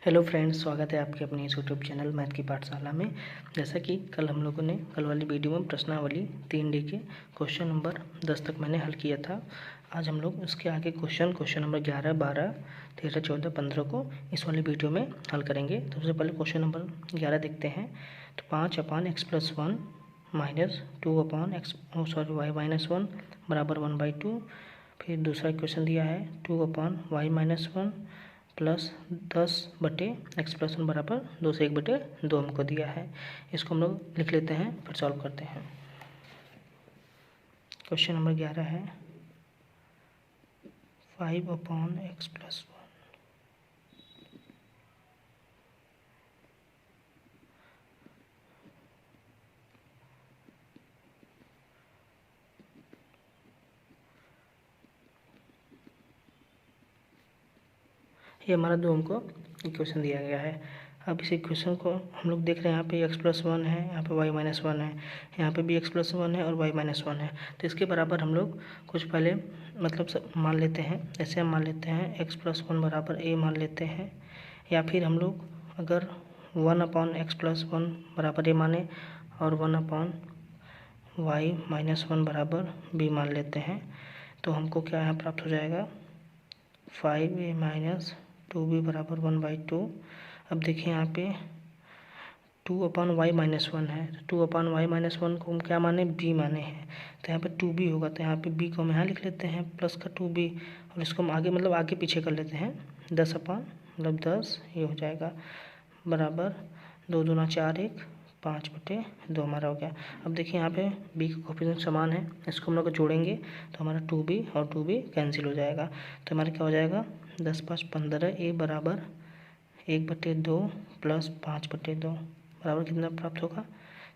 Hello friends, स्वागत है आपके अपने इस यूट्यूब चैनल मैथ की पाठशाला में। जैसा कि कल हम लोगों ने कल वाली वीडियो में प्रश्नावली 3D के क्वेश्चन नंबर 10 तक मैंने हल किया था। आज हम लोग उसके आगे क्वेश्चन नंबर 11, 12, 13, 14, 15 को इस वाली वीडियो में हल करेंगे। तो सबसे पहले क्वेश्चन नंबर 11 देखते हैं। तो 5/x+1 माइनस 2/y-1 बराबर 1/2। फिर दूसरा क्वेश्चन दिया है 2/y-1 प्लस 10/x+1 बराबर 2 से 1/2 हमको दिया है। इसको हम लोग लिख लेते हैं, फिर सॉल्व करते हैं। क्वेश्चन नंबर 11 है 5/x+1। ये हमारा दो हमको इक्वेशन दिया गया है। अब इस इक्वेशन को हम लोग देख रहे हैं, यहाँ पे x+1 है, यहाँ पे y-1 है, यहाँ पे भी x+1 है और y-1 है। तो इसके बराबर हम लोग कुछ पहले मतलब मान लेते हैं। ऐसे हम मान लेते हैं x+1 बराबर a मान लेते हैं, या फिर हम लोग अगर 1/x+1 बराबर a माने और 1/y-1 बराबर b मान लेते हैं। तो हमको क्या यहाँ प्राप्त हो जाएगा 5a - 2b बराबर 1/2। अब देखिए यहाँ पे 2/y-1 है, तो 2/y-1 को हम क्या माने, b माने हैं। तो यहाँ पे 2b होगा, तो यहाँ पे b को हम यहाँ लिख लेते हैं प्लस का 2b, और इसको हम आगे मतलब आगे पीछे कर लेते हैं। 10 ये हो जाएगा बराबर 2 दूना 4, 1 5/2 हमारा हो गया। अब देखिए यहाँ पे b का कोफिशिएंट समान है, इसको हम लोग जोड़ेंगे तो हमारा 2b और 2b कैंसिल हो जाएगा। तो हमारा क्या हो जाएगा 10 × 5 = 15, a बराबर 1/2 प्लस 5/2 बराबर कितना प्राप्त होगा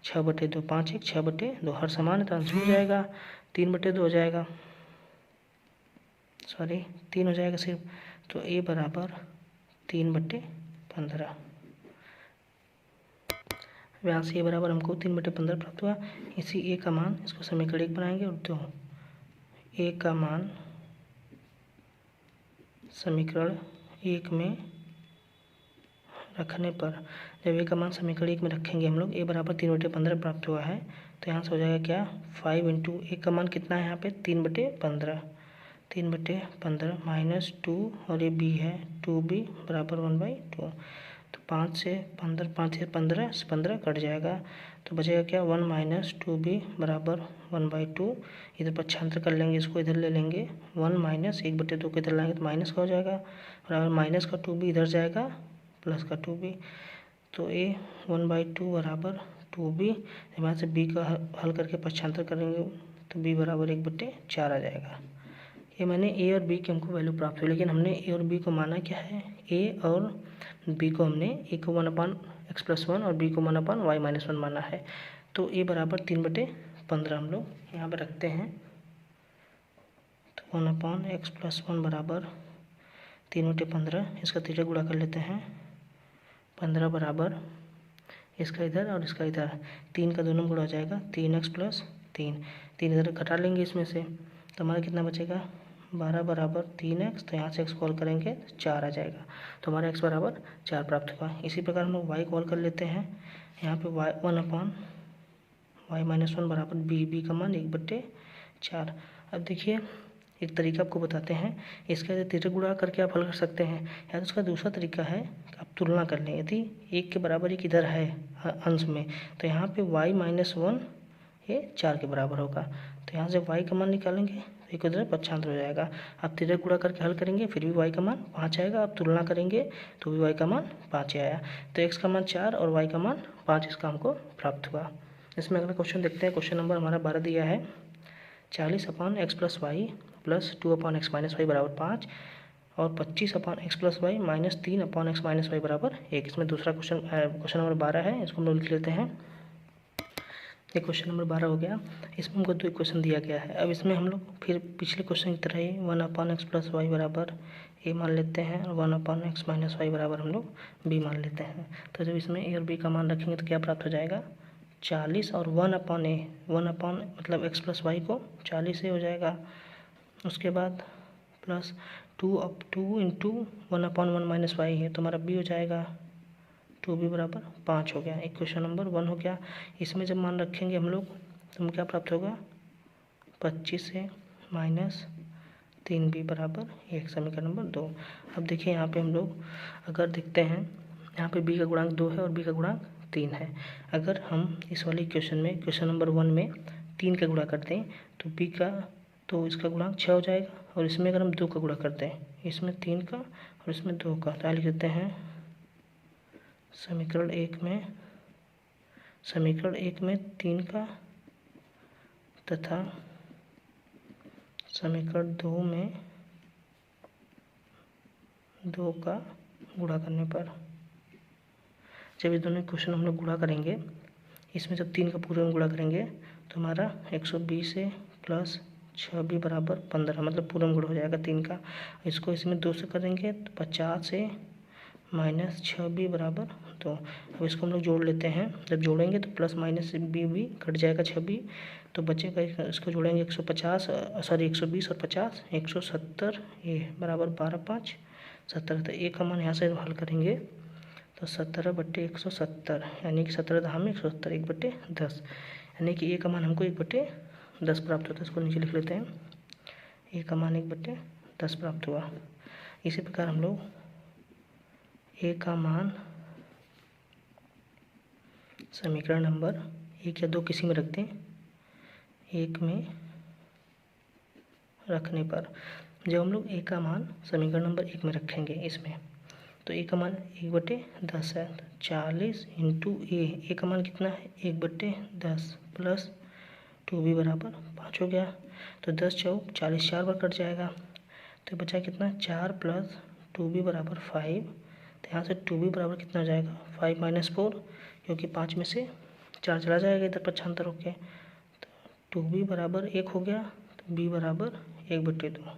6/2। 5 1 6/2, हर समान है तो आंसर हो जाएगा 3/2 हो जाएगा, सॉरी 3 हो जाएगा सिर्फ। तो a बराबर 3/15। यहाँ से a बराबर हमको 3/15 प्राप्त हुआ। इसी a का मान इसको समीकरण 1 बनाएंगे और 2 a का मान समीकरण 1 में रखने पर, जब a का मान समीकरण 1 में रखेंगे हम लोग, a बराबर 3/15 प्राप्त हुआ है। तो यहाँ से हो जाएगा क्या 5 × a का मान कितना है यहाँ पे 3/15, 3/15 माइनस 2 और ये b है 2b बराबर 1/2। तो 5 से 15, 5 से 15 कट जाएगा, तो बचेगा क्या 1 - 2b बराबर 1/2। इधर पक्षांतर कर लेंगे, इसको इधर ले लेंगे, 1 - 1/2 को इधर लाएंगे तो माइनस का हो जाएगा, बराबर माइनस का 2b इधर जाएगा प्लस का 2b। तो a 1/2 बराबर 2b। यहाँ से b का हल करके पक्षांतर करेंगे तो b बराबर 1/4 आ जाएगा। ये मैंने a और b की हमको वैल्यू प्राप्त हुई, लेकिन हमने a और b को माना क्या है, a और b को हमने a को 1/x+1 और b को 1/y-1 माना है। तो a बराबर 3/15 हम लोग यहाँ पर रखते हैं। तो 1/x+1 बराबर 3/15, इसका 3 गुणा कर लेते हैं, 15 बराबर इसका इधर और इसका इधर 3 का 2 नंबर गुणा हो जाएगा 3x + 3, 3 इधर घटा लेंगे इसमें से, तो हमारा कितना बचेगा 12 बराबर 3x। तो यहाँ से x कॉल करेंगे 4 आ जाएगा, तो हमारा x बराबर 4 प्राप्त हुआ। इसी प्रकार हम लोग y कॉल कर लेते हैं। यहाँ पे 1/y-1 बराबर b का मान 1/4। अब देखिए एक तरीका आपको बताते हैं, इसका तिरक गुणा करके आप हल कर सकते हैं, या तो उसका दूसरा तरीका है आप तुलना कर लें। यदि 1 के बराबर 1 इधर है अंश में, तो यहाँ पे y-1 ये 4 के बराबर होगा, तो यहाँ से y का मान निकालेंगे तो एक उधर पक्षांतर हो जाएगा। आप तिरक गुणा करके हल करेंगे फिर भी y का मान 5 आएगा, आप तुलना करेंगे तो भी y का मान 5 आया। तो x का मान 4 और y का मान 5 इसका हमको प्राप्त हुआ। इसमें अगला क्वेश्चन देखते हैं। क्वेश्चन नंबर हमारा 12 दिया है 40/x+y प्लस 2/x-y बराबर 5 और 25/x+y माइनस 3/x-y बराबर 1। इसमें दूसरा क्वेश्चन नंबर 12 है, इसको हम लोग लिख लेते हैं। ये क्वेश्चन नंबर 12 हो गया। इसमें हमको 2 इक्वेशन दिया गया है। अब इसमें हम लोग फिर पिछले क्वेश्चन की तरह ही 1/x+y बराबर a मान लेते हैं और 1/x-y बराबर हम लोग b मान लेते हैं। तो जब इसमें a और b का मान रखेंगे तो क्या प्राप्त हो जाएगा 40 और 1/a, 1/ मतलब x+y को 40 से हो जाएगा। उसके बाद plus two into 1/1 minus y है, तो हमारा बी हो जाएगा 2b बराबर 5 हो गया। इक्वेशन नंबर 1 हो गया। इसमें जब मान रखेंगे हम लोग तो हमें क्या प्राप्त होगा, 25 है माइनस 3b बराबर 1, समीकरण नंबर 2। अब देखिए यहाँ पे हम लोग अगर देखते हैं, यहाँ पे b का गुणांक 2 है और b का गुणांक 3 है। अगर हम इस वाले इक्वेशन में क्वेश्चन नंबर 1 में 3 का गुणा करते हैं तो b का, तो इसका गुणांक 6 हो जाएगा। और इसमें अगर हम 2 का गुणा करते हैं, इसमें 3 का और इसमें 2 का, तो लिख देते हैं समीकरण 1 में 3 का तथा समीकरण 2 में 2 का गुणा करने पर, जब इस दोनों क्वेश्चन हम लोग गुणा करेंगे, इसमें जब 3 का पूरे में गुणा करेंगे तो हमारा 120 है प्लस 6b बराबर 15, मतलब पूरा में गुणा हो जाएगा 3 का। इसको इसमें 2 से करेंगे तो 50 है माइनस 6b बराबर 2। अब इसको हम लोग जोड़ लेते हैं, जब जोड़ेंगे तो प्लस माइनस b भी कट जाएगा 6b, तो बचेगा, इसको जोड़ेंगे 120 और 50 170 ए बराबर 12 5 70। तो ए का मान यहाँ से हल करेंगे तो 17/170, यानी कि 17 दहा में 170, 1/10, यानी कि ए का मान हमको 1/10 प्राप्त होता है। इसको नीचे लिख लेते हैं, ए का मान 1/10 प्राप्त हुआ। इसी प्रकार हम लोग ए का मान समीकरण नंबर 1 या 2 किसी में रखते हैं, 1 में रखने पर जब हम लोग ए का मान समीकरण नंबर 1 में रखेंगे इसमें, तो ए का मान 1/10 है, 40 इंटू ए का मान कितना है 1/10 प्लस 2b बराबर 5 हो गया। तो 10 चौक 40, 4 बार कट जाएगा, तो बचा कितना 4 प्लस 2b बराबर 5। तो यहाँ से 2b बराबर कितना हो जाएगा 5 माइनस 4, क्योंकि 5 में से 4 चला जाएगा इधर पक्षांतर होके, तो 2b बराबर 1 हो गया, तो b बराबर 1/2।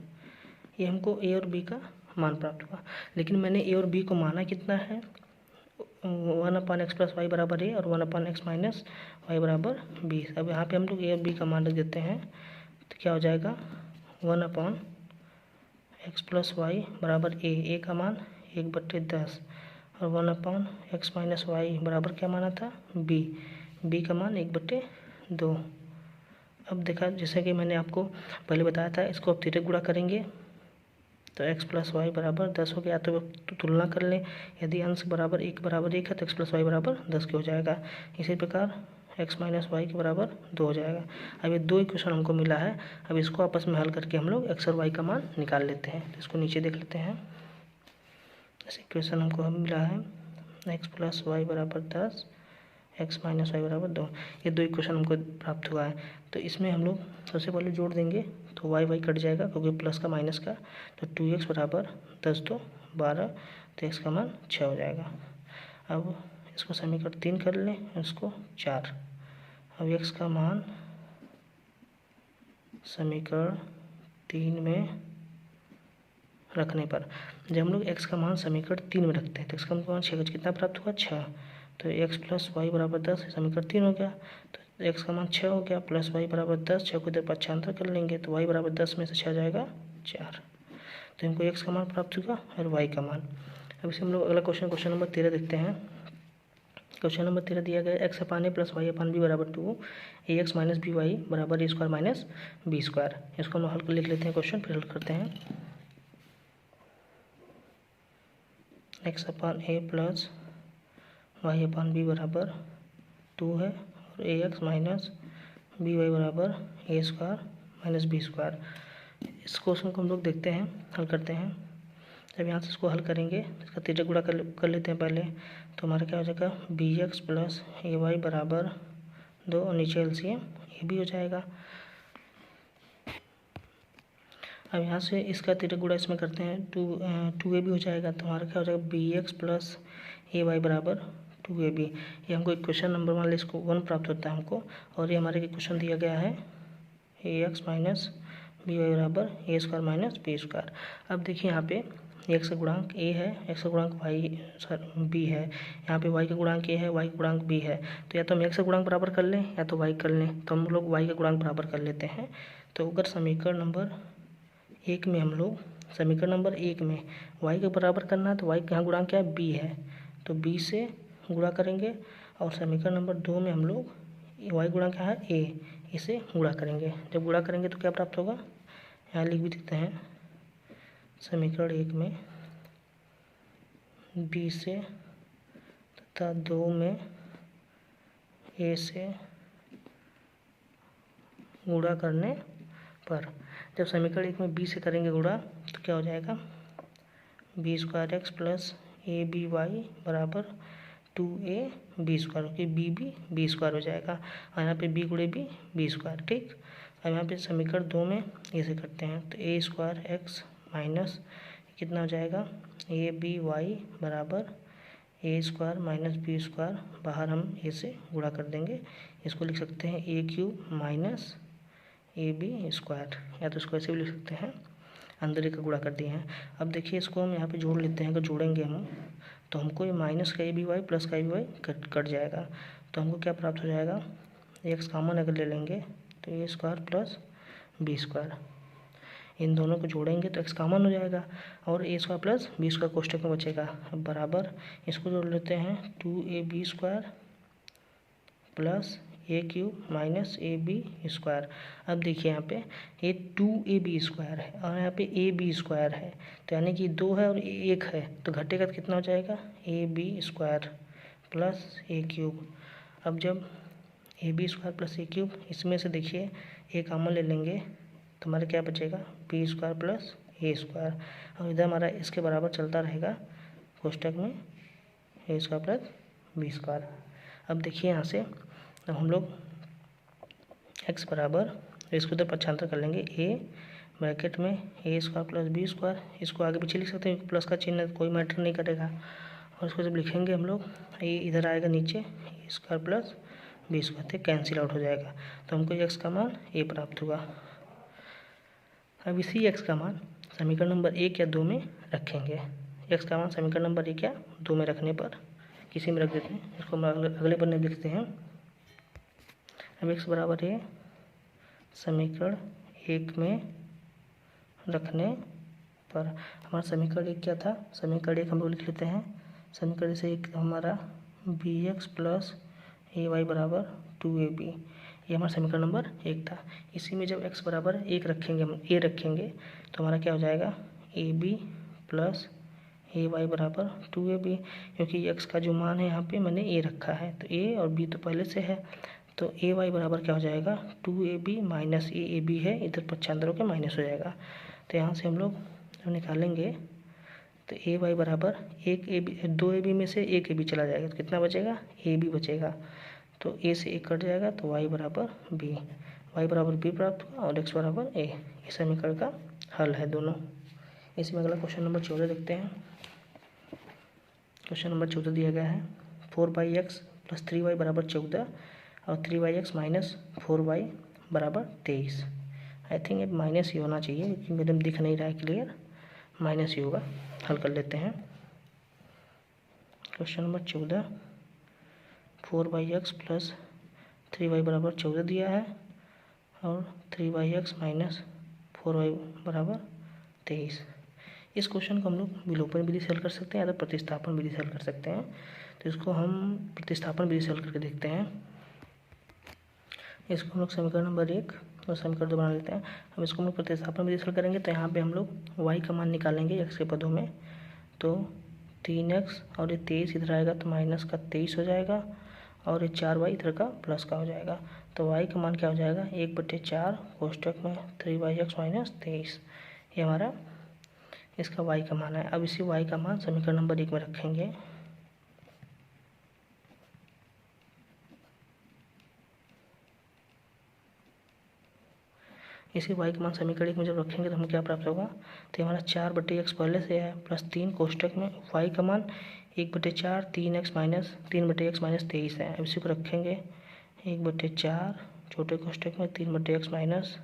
ये हमको ए और बी का मान प्राप्त हुआ। लेकिन मैंने ए और बी को माना कितना है 1/x प्लस वाई बराबर ए और 1/x माइनस वाई बराबर 20। अब यहाँ पे हम लोग ए और बी का मान रख देते हैं, तो क्या हो जाएगा 1/x प्लस वाई बराबर ए का मान 1/10 और 1/x माइनस वाई बराबर क्या माना था बी का मान 1/2। अब देखा, जैसे कि मैंने आपको पहले बताया था, इसको अब तिरक गुणा करेंगे तो x प्लस वाई बराबर 10 हो गया। तो तुलना कर लें, यदि अंश बराबर 1 बराबर 1 है तो x प्लस वाई बराबर 10 के हो जाएगा। इसी प्रकार x माइनस वाई के बराबर 2 हो जाएगा। अब ये 2 इक्वेशन हमको मिला है, अब इसको आपस में हल करके हम लोग x और y का मान निकाल लेते हैं। तो इसको नीचे देख लेते हैं, इस इक्वेशन हमको मिला है x प्लस वाई बराबर 10, x माइनस वाई बराबर 2। ये 2 इक्वेशन हमको प्राप्त हुआ है। तो इसमें हम लोग सबसे पहले जोड़ देंगे तो वाई कट जाएगा, क्योंकि प्लस का माइनस का, तो 2x बराबर 10 तो 12, तो x का मान 6 हो जाएगा। अब इसको समीकरण 3 कर लें, इसको 4। अब x का मान समीकरण 3 में रखने पर, जब हम लोग x का मान समीकरण 3 में रखते हैं तो x का मान 6 कितना प्राप्त हुआ 6, तो x प्लस वाई बराबर 10 समीकरण 3 हो गया। तो x का मान 6 हो गया, प्लस वाई बराबर 10, 6 को इधर पक्षांतर कर लेंगे तो y बराबर 10 में से 6 जाएगा 4। तो हमको x का मान प्राप्त हुआ और y का मान। अब इसे हम लोग अगला क्वेश्चन नंबर 13 देखते हैं। क्वेश्चन नंबर 13 दिया गया x अपान ए प्लस वाई अपान बी बराबर 2, ax माइनस बी वाई बराबर ए स्क्वायर माइनस बी स्क्वायर। इसको हम हल कर लिख लेते हैं, क्वेश्चन फिर हल करते हैं। x अपान ए प्लस वाई अपान बी बराबर 2 है और ax माइनस बी वाई बराबर ए स्क्वायर माइनस बी स्क्वायर। इस क्वेश्चन को हम लोग देखते हैं, हल करते हैं। जब यहाँ से इसको हल करेंगे, इसका तिर्यक गुणा कर लेते हैं पहले, तो हमारा क्या हो जाएगा bx प्लस ए वाई बराबर 2 और नीचे एलसीएम ए भी हो जाएगा। अब यहाँ से इसका तिर्यक गुणा इसमें करते हैं, 2a भी हो जाएगा। तो हमारा क्या हो जाएगा bx प्लस ए वाई बराबर 2ab। ये हमको इक्वेशन नंबर 1 इसको 1 प्राप्त होता है हमको, और ये हमारे इक्वेशन दिया गया है ax माइनस बी वाई बराबर ए स्क्वायर माइनस बी स्क्वायर। अब देखिए यहाँ पे x का गुणांक a है, x का गुणांक b है, यहाँ पे y का गुणांक a है, y का गुणांक b है। तो या तो हम x का गुणांक बराबर कर लें या तो y कर लें, तो हम लोग y का गुणांक बराबर कर लेते हैं। तो अगर समीकरण नंबर 1 में हम लोग समीकरण नंबर 1 में y के बराबर करना है, तो y का गुणांक क्या है, b है, तो b से गुणा करेंगे। और समीकरण नंबर 2 में हम लोग y गुणांक क्या है, a, इसे गुणा करेंगे। जब गुणा करेंगे तो क्या प्राप्त होगा, यहाँ लिख भी देते हैं। समीकरण 1 में b से तथा 2 में a से गुणा करने पर, जब समीकरण 1 में b से करेंगे गुणा तो क्या हो जाएगा, b square x plus a b y बराबर 2ab स्क्वायर, क्योंकि बी स्क्वायर हो जाएगा और यहाँ पे b गुणे बी स्क्वायर। ठीक, अब यहाँ पे समीकरण 2 में ऐसे करते हैं, तो ए स्क्वायर एक्स माइनस कितना हो जाएगा, ए बी वाई बराबर ए स्क्वायर माइनस बी स्क्वायर, बाहर हम ए से गुणा कर देंगे। इसको लिख सकते हैं a cube minus a b square, या तो इसको ऐसे भी लिख सकते हैं, अंदर का गुणा कर दिए हैं। अब देखिए इसको हम यहाँ पे जोड़ लेते हैं, अगर जोड़ेंगे हम तो हमको ये माइनस का ए बी वाई प्लस का ए बी वाई कट जाएगा, तो हमको क्या प्राप्त हो जाएगा, एक्स कॉमन अगर ले लेंगे तो a square plus b square, इन दोनों को जोड़ेंगे तो एक्स कॉमन हो जाएगा और a square plus b square कोष्टक में बचेगा। अब बराबर इसको जोड़ लेते हैं, 2ab square plus a cube minus a b square. अब देखिए यहाँ पे ये 2ab स्क्वायर है और यहाँ पे ए बी स्क्वायर है, तो यानी कि 2 है और 1 है, तो घटेगा तो कितना हो जाएगा, a b square plus a cube. अब जब a b square plus a cube, इसमें से देखिए ए कॉमन ले लेंगे तो हमारा क्या बचेगा, बी स्क्वायर प्लस ए स्क्वायर, और इधर हमारा इसके बराबर चलता रहेगा कोष्टक में ए स्क्वायर प्लस बी स्क्वायर। अब देखिए यहाँ से अब हम लोग x बराबर, इसको इधर पक्षांतर कर लेंगे, a ब्रैकेट में ए स्क्वायर प्लस बी स्क्वायर, इसको आगे पीछे लिख सकते हैं, प्लस का चिन्ह कोई मैटर नहीं करेगा। और इसको जब लिखेंगे हम लोग, ये इधर आएगा नीचे, ए स्क्वायर प्लस बी स्क्वायर, तो कैंसिल आउट हो जाएगा, तो हमको x का मान a प्राप्त हुआ। अब इसी x का मान समीकरण नंबर 1 या 2 में रखेंगे। x का मान समीकरण नंबर 1 या 2 में रखने पर किसी में रख देते हैं, इसको हम अगले पन्ने में लिखते हैं। अब x बराबर है समीकरण 1 में रखने पर, हमारा समीकरण 1 क्या था, समीकरण 1 हम लोग लिख लेते हैं, समीकरण से एक हमारा B x plus a y बराबर 2ab, ये हमारा समीकरण नंबर 1 था। इसी में जब x बराबर 1 रखेंगे, हम a रखेंगे तो हमारा क्या हो जाएगा, a b plus a y बराबर 2ab, क्योंकि x का जो मान है यहाँ पे मैंने a रखा है, तो a और b तो पहले से है, तो ए वाई बराबर क्या हो जाएगा, 2ab माइनस ए बी है, इधर पक्षांतर होकर माइनस हो जाएगा, तो यहाँ से हम लोग जब निकालेंगे तो ए वाई बराबर 2ab में से 1ab चला जाएगा, तो कितना बचेगा, ए बी बचेगा, तो a से 1 कट जाएगा, तो y बराबर b प्राप्त हुआ और x बराबर a। इस समीकरण का हल है दोनों। इसमें अगला क्वेश्चन नंबर 14 देखते हैं। क्वेश्चन नंबर 14 दिया गया है, 4x प्लस 3y बराबर 14 और 3yx माइनस 4y बराबर 23। आई थिंक ये माइनस ही होना चाहिए, क्योंकि मेरे में दिख नहीं रहा है क्लियर, माइनस ही होगा। हल कर लेते हैं। Question number 14, 4x plus 3y बराबर 14 दिया है और 3yx माइनस 4y बराबर 23। इस क्वेश्चन को हम लोग विलोपन विधि से हल कर सकते हैं या तो प्रतिस्थापन विधि से हल कर सकते हैं, तो इसको हम प्रतिस्थापन विधि से हल करके देखते हैं। इसको हम लोग समीकरण नंबर 1 और समीकरण 2 बना लेते हैं। अब इसको हम लोग प्रतिस्थापन विधि से हल करेंगे, तो यहाँ पे हम लोग y का मान निकालेंगे x के पदों में, तो 3x और ये 23 इधर आएगा तो माइनस का 23 हो जाएगा और ये 4y इधर का प्लस का हो जाएगा, तो y का मान क्या हो जाएगा, 1/4 कोष्टक में 3yx माइनस 23, ये हमारा इसका y का मान है। अब इसी y का मान समीकरण नंबर 1 में रखेंगे। इसी y का मान समीकरण 1 में जब रखेंगे तो हमें क्या प्राप्त होगा, तो हमारा 4/x पहले से है प्लस 3 कोष्टक में y का मान 1/4 3x माइनस 3/x माइनस 23 है। अब इसी को रखेंगे 1/4 छोटे कोष्टक में 3/x माइनस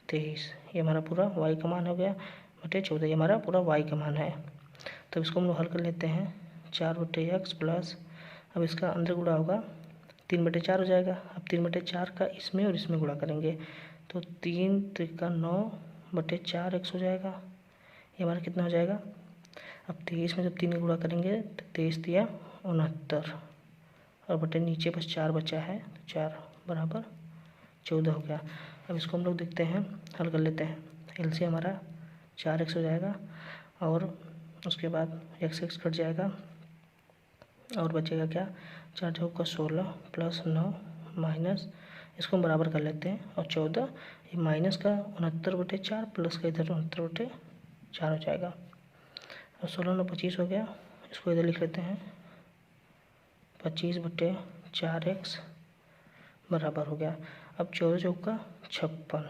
23, ये हमारा पूरा y का मान हो गया बटे 14, ये हमारा पूरा y का मान है। तो इसको हम लोग हल कर लेते हैं, 4/x प्लस, अब इसका अंदर गुणा होगा 3/4 हो जाएगा। अब 3/4 का इसमें और इसमें गुणा करेंगे तो 3 × 9/4x हो जाएगा, ये हमारा कितना हो जाएगा। अब 23 में जब 3 का गुणा करेंगे तो 23 दिया 69 और बटे नीचे बस 4 बचा है तो 4 बराबर 14 हो गया। अब इसको हम लोग देखते हैं, हल कर लेते हैं। एलसी हमारा 4x हो जाएगा और उसके बाद x कट जाएगा और बचेगा क्या, 4 चौक का 16 प्लस 9 माइनस, इसको हम बराबर कर लेते हैं और 14, ये माइनस का 69/4 प्लस का इधर 69/4 हो जाएगा और 16 9 25 हो गया। इसको इधर लिख लेते हैं 25/4x बराबर हो गया। अब 14 चौक का 56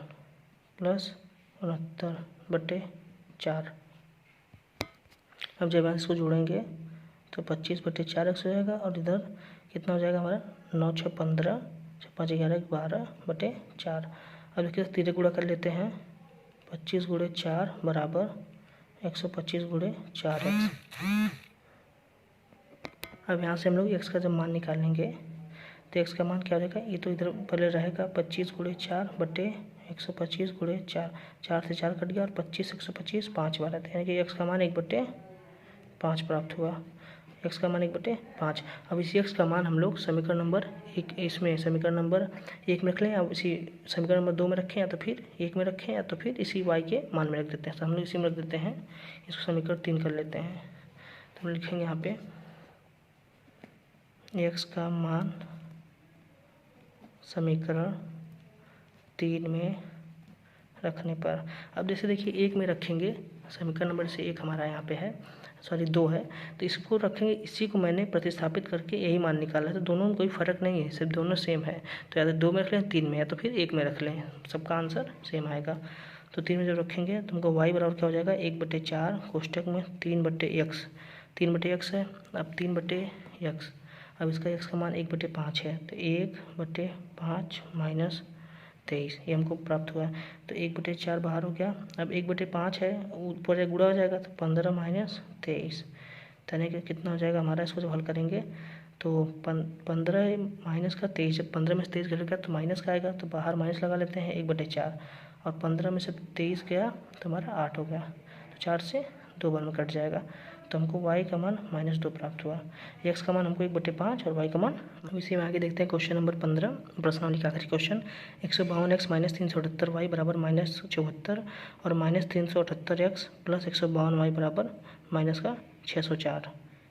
प्लस 69/4। अब जब इसको जोड़ेंगे तो 25/4x हो जाएगा और इधर कितना हो जाएगा हमारा 9 6 15 5 11 12/4। अब देखिए तीसरे गुणा कर लेते हैं, 25 × 4 बराबर 125 × 4x। अब यहाँ से हम लोग x का जब मान निकालेंगे तो x का मान क्या हो जाएगा, ये तो इधर पहले रहेगा 25 × 4 बटे 125 × 4, 4 से 4 कट गया और 25 125 5 बार आते हैं, यानी कि x का मान 1/5 प्राप्त हुआ। x का मान 1/5। अब इसी x का मान हम लोग समीकरण नंबर 1, इसमें समीकरण नंबर 1 में रख लें, अब इसी समीकरण नंबर 2 में रखें या तो फिर 1 में रखें या तो फिर इसी y के मान में रख देते हैं। तो हम लोग इसी में रख देते हैं, इसको समीकरण 3 कर लेते हैं। तो हम लिखेंगे यहाँ पे x का मान समीकरण 3 में रखने पर, अब जैसे देखिए 1 में रखेंगे, समीकरण नंबर से 1 हमारा यहाँ पे है, सॉरी 2 है, तो इसको रखेंगे, इसी को मैंने प्रतिस्थापित करके यही मान निकाला है। तो दोनों में कोई फ़र्क नहीं है, सिर्फ दोनों सेम है। तो या तो 2 में रख लें, 3 में, या तो फिर 1 में रख लें, सबका आंसर सेम आएगा। तो 3 में जब रखेंगे तो हमको y बराबर क्या हो जाएगा, 1/4 कोष्टक में 3/x, 3/x है। अब 3/x, अब इसका x का मान 1/5 है, तो 1/5 माइनस 23 ये हमको प्राप्त हुआ है। तो 1/4 बाहर हो गया। अब 1/5 है, ऊपर गुणा हो जाएगा तो 15 माइनस 23, यानी कि कितना हो जाएगा हमारा, इसको जब हल करेंगे तो 15 माइनस का 23, जब 15 में से 23 घट गया तो माइनस का आएगा, तो बाहर माइनस लगा लेते हैं 1/4 और 15 में से 23 गया तो हमारा 8 हो गया, तो 4 से 2 बार में कट जाएगा। तो हमको y का मान -2 प्राप्त हुआ। x का मान हमको 1/5 और y का मान, हम इसी में आगे देखते हैं क्वेश्चन नंबर 15, प्रश्नावली का आखिरी क्वेश्चन। 152x - 378y बराबर -74 और -378x प्लस 152y बराबर -604।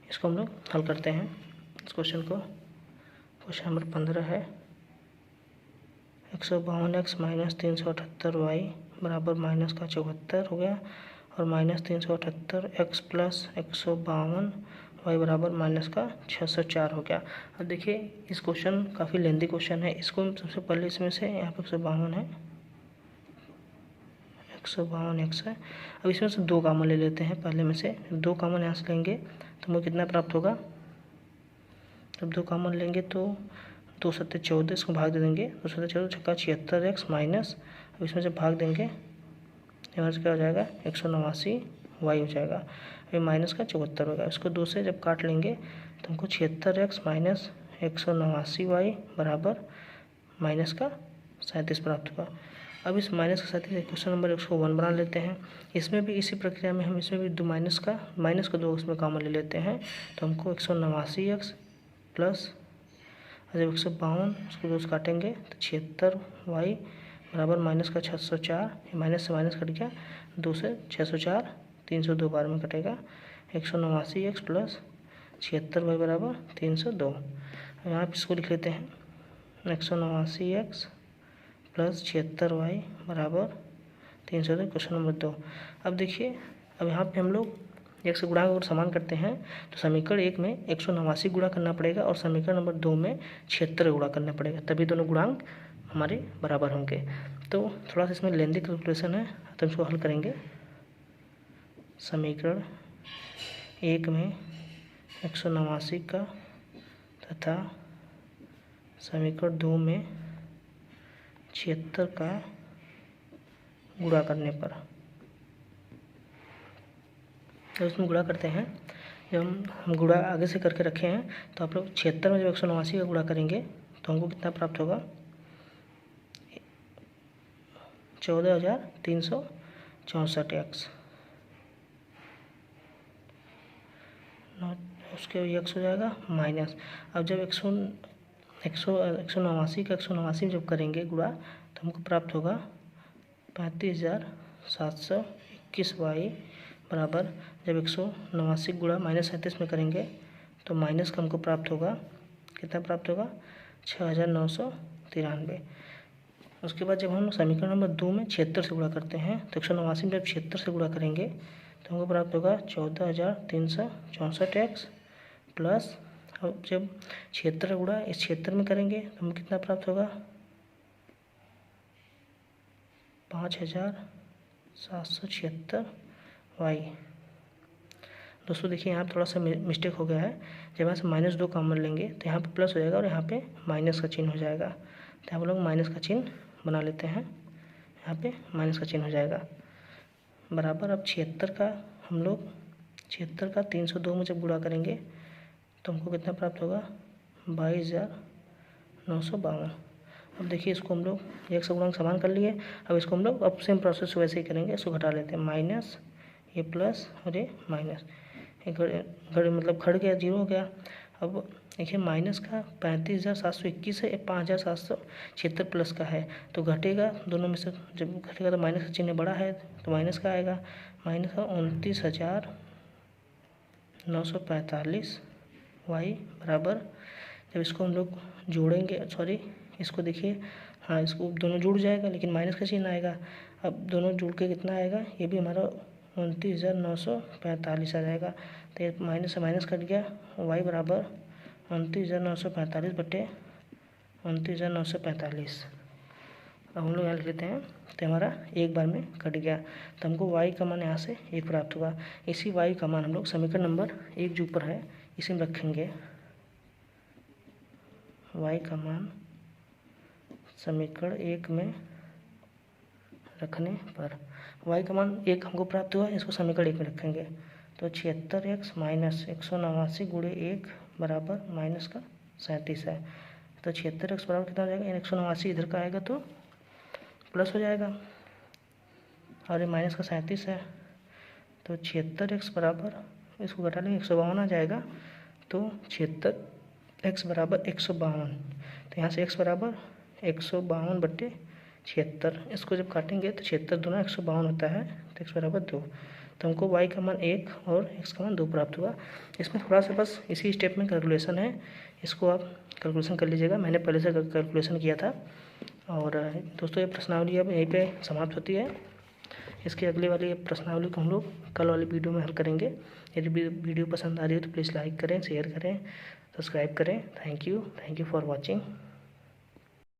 इसको हम लोग हल करते हैं इस क्वेश्चन को। क्वेश्चन नंबर 15 है 152x - 378y बराबर -74 हो गया और -378x प्लस 152y बराबर -604 हो गया। अब देखिए इस क्वेश्चन काफ़ी लेंदी क्वेश्चन है, इसको सबसे पहले इसमें से यहाँ पर 152 है, 152x है। अब इसमें से 2 कॉमन ले लेते हैं, पहले में से 2 कॉमन यहाँ से लेंगे तो हमें कितना प्राप्त होगा, जब 2 कॉमन लेंगे तो 2 7 14, इसको भाग दे देंगे, 2 7 14 छक्का 76x माइनस, अब इसमें से भाग देंगे, यहाँ से क्या हो जाएगा 189y हो जाएगा, ये माइनस का 74 होगा। इसको 2 से जब काट लेंगे तो हमको 76x माइनस 189y बराबर माइनस का 37 प्राप्त होगा। अब इस माइनस का 37 क्वेश्चन नंबर 101 बना लेते हैं। इसमें भी इसी प्रक्रिया में हम इसमें भी 2 माइनस का 2 उसमें कॉमन ले लेते हैं, तो हमको 189x प्लस, जब 152 उसको 2 से काटेंगे तो 76y बराबर माइनस का 604, माइनस से माइनस कट गया, 2 से 604 302 बार में कटेगा, 189x प्लस 76y बराबर 302। यहाँ पर इसको लिख लेते हैं 189x प्लस 76y बराबर 302, क्वेश्चन नंबर 2। अब देखिए, अब यहाँ पे हम लोग एक से गुणा और समान करते हैं तो समीकरण 1 में 189 गुणा करना पड़ेगा और समीकरण नंबर 2 में 76 गुणा करना पड़ेगा, तभी दोनों गुणांक हमारे बराबर होंगे। तो थोड़ा सा इसमें लेंदी कैलकुलेशन है, तो इसको हल करेंगे। समीकरण 1 में 189 का तथा समीकरण 2 में 76 का गुणा करने पर, तो इसमें गुणा करते हैं, जब हम गुणा आगे से करके रखे हैं तो आप लोग 76 में जब 189 का गुणा करेंगे तो हमको कितना प्राप्त होगा, 14,364x। उसके x हो जाएगा माइनस। अब जब 189 का 189 जब करेंगे गुणा तो हमको प्राप्त होगा 35,721y बराबर, जब 189 गुणा -37 में करेंगे तो माइनस का हमको प्राप्त होगा, कितना प्राप्त होगा 6,993। उसके बाद जब हम समीकरण नंबर 2 में 76 से गुणा करते हैं तो 189 में जब 76 से गुणा करेंगे तो हमको प्राप्त होगा 14,364x प्लस, अब जब 76 गुणा इस 76 में करेंगे तो हमें कितना प्राप्त होगा 5,776y। दोस्तों देखिए यहाँ थोड़ा सा मिस्टेक हो गया है, जब यहाँ से -2 कॉमन लेंगे तो यहाँ पे प्लस हो जाएगा और यहाँ पे माइनस का चिन्ह हो जाएगा, तो हम लोग माइनस का चिन्ह बना लेते हैं, यहाँ पे माइनस का चिन्ह हो जाएगा बराबर। अब 76 का हम लोग 302 में जब गुणा करेंगे तो हमको कितना प्राप्त होगा 22,952। अब देखिए इसको हम लोग एक से गुणा समान कर लिए। अब इसको हम लोग अब सेम प्रोसेस वैसे ही करेंगे, इसको घटा लेते हैं, माइनस ये प्लस और ये माइनस, घड़ मतलब खड़ गया, 0 हो गया। अब देखिए माइनस का 35,721 है, 5,776 प्लस का है तो घटेगा दोनों में से, जब घटेगा तो माइनस का चिन्ह बड़ा है तो माइनस का आएगा, माइनस का 29,945y बराबर। जब इसको हम लोग जोड़ेंगे, सॉरी इसको देखिए, हाँ इसको दोनों जुड़ जाएगा लेकिन माइनस का चिन्ह आएगा। अब दोनों जुड़ के कितना आएगा, ये भी हमारा 29,945 आ जाएगा, तो ये माइनस से माइनस कट गया, y बराबर 29,945 बटे 29,945। अब हम लोग यहाँ लिख लेते हैं, तो हमारा एक बार में कट गया, तो हमको y का मान यहाँ से 1 प्राप्त हुआ। इसी y का मान हम लोग समीकरण नंबर 1 जो ऊपर है इसी में रखेंगे, y का मान समीकरण 1 में रखने पर y का मान 1 हमको प्राप्त हुआ, इसको समीकरण 1 में रखेंगे तो 76x माइनस 189 गुणे 1 बराबर माइनस का 37 है, तो 76x बराबर कितना हो जाएगा, 189 इधर का आएगा तो प्लस हो जाएगा और ये माइनस का 37 है, तो 76x बराबर, इसको घटा लेंगे 152 आ जाएगा, तो 76x बराबर 152, तो यहाँ से x बराबर 152 बटे 76, इसको जब काटेंगे तो 76 दूना 152 होता है, तो x बराबर 2, तो हमको y का मान 1 और x का मान 2 प्राप्त हुआ। इसमें थोड़ा सा बस इसी स्टेप में कैलकुलेशन है, इसको आप कैलकुलेशन कर लीजिएगा, मैंने पहले से कैलकुलेशन किया था। और दोस्तों ये प्रश्नावली अब यहीं पे समाप्त होती है, इसके अगले वाली प्रश्नावली को हम लोग कल वाली वीडियो में हल करेंगे। यदि वीडियो पसंद आ रही है तो प्लीज़ लाइक करें, शेयर करें, सब्सक्राइब करें। Thank you for watching.